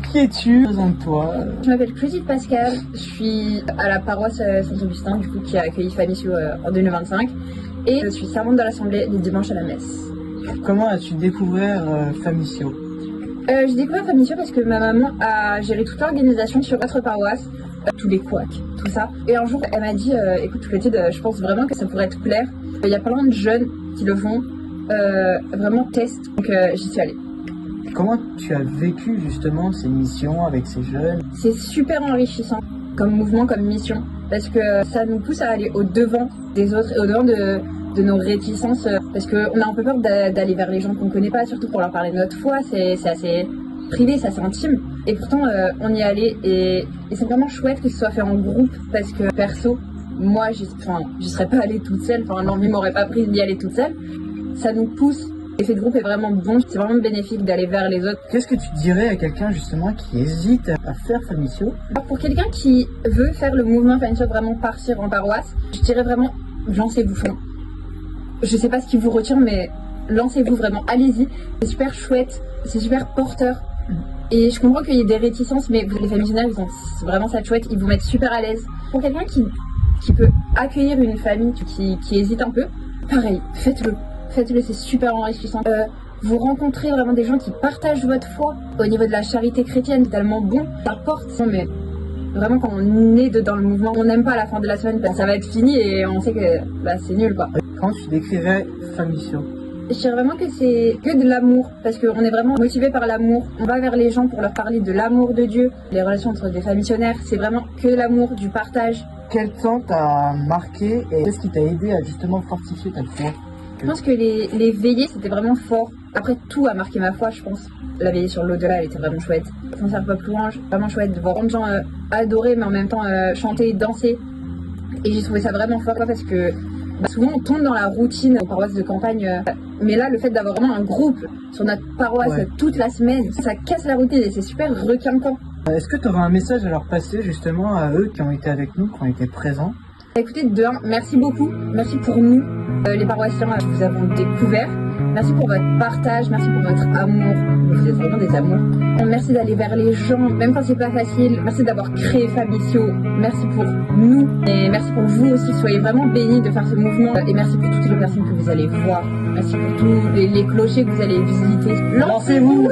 Qui es-tu? Présente-toi. Je m'appelle Clotilde Pascal, je suis à la paroisse Saint-Augustin, du coup, qui a accueilli Famisio en 2025, et je suis servante de l'Assemblée les dimanches à la messe. Comment as-tu découvert Famisio? J'ai découvert Famisio parce que ma maman a géré toute l'organisation sur notre paroisse, tous les couacs, tout ça. Et un jour, elle m'a dit écoute Clotilde, je pense vraiment que ça pourrait te plaire. Il y a plein de jeunes qui le font, vraiment test. Donc j'y suis allée. Comment tu as vécu justement ces missions avec ces jeunes? C'est super enrichissant comme mouvement, comme mission, parce que ça nous pousse à aller au-devant des autres et au-devant de nos réticences, parce qu'on a un peu peur d'aller vers les gens qu'on ne connaît pas, surtout pour leur parler de notre foi, c'est assez privé, c'est assez intime. Et pourtant, on y est allé et c'est vraiment chouette que ce soit fait en groupe, parce que perso, moi, je serais pas allée toute seule, l'envie m'aurait pas prise d'y aller toute seule. Ça nous pousse. L'effet de groupe est vraiment bon, c'est vraiment bénéfique d'aller vers les autres. Qu'est-ce que tu dirais à quelqu'un justement qui hésite à faire Famisio? Pour quelqu'un qui veut faire le mouvement Famisio, vraiment partir en paroisse, je dirais vraiment lancez-vous. Je sais pas ce qui vous retient, mais lancez-vous vraiment, allez-y. C'est super chouette, c'est super porteur. Et je comprends qu'il y ait des réticences, mais les famissionnaires, ils ont vraiment ça de chouette, ils vous mettent super à l'aise. Pour quelqu'un qui peut accueillir une famille qui hésite un peu, pareil, faites-le. Faites-le, c'est super enrichissant. Vous rencontrez vraiment des gens qui partagent votre foi au niveau de la charité chrétienne, c'est tellement bon. Ça porte, mais vraiment quand on est dans le mouvement, on n'aime pas à la fin de la semaine, ça va être fini et on sait que c'est nul quoi. Comment tu décrirais Famisio? Je dirais vraiment que c'est que de l'amour, parce qu'on est vraiment motivé par l'amour. On va vers les gens pour leur parler de l'amour de Dieu. Les relations entre des familles missionnaires, c'est vraiment que de l'amour, du partage. Quel temps t'a marqué et qu'est-ce qui t'a aidé à justement fortifier ta foi? Je pense que les veillées, c'était vraiment fort. Après, tout a marqué ma foi, je pense. La veillée sur l'au-delà, elle était vraiment chouette. Concert Peuple Louange, vraiment chouette de voir plein de gens adorer, mais en même temps chanter, danser. Et j'ai trouvé ça vraiment fort, parce que souvent on tombe dans la routine aux paroisses de campagne. Mais là, le fait d'avoir vraiment un groupe sur notre paroisse toute la semaine, ça casse la routine et c'est super requinquant. Est-ce que tu auras un message à leur passer justement à eux qui ont été avec nous, qui ont été présents? Écoutez, de un, merci beaucoup. Merci pour nous, les paroissiens que vous avons découverts. Merci pour votre partage, merci pour votre amour. Vous êtes vraiment des amours. Merci d'aller vers les gens, même quand c'est pas facile. Merci d'avoir créé Famisio. Merci pour nous et merci pour vous aussi. Soyez vraiment bénis de faire ce mouvement. Et merci pour toutes les personnes que vous allez voir. Merci pour tous les clochers que vous allez visiter. Lancez-vous!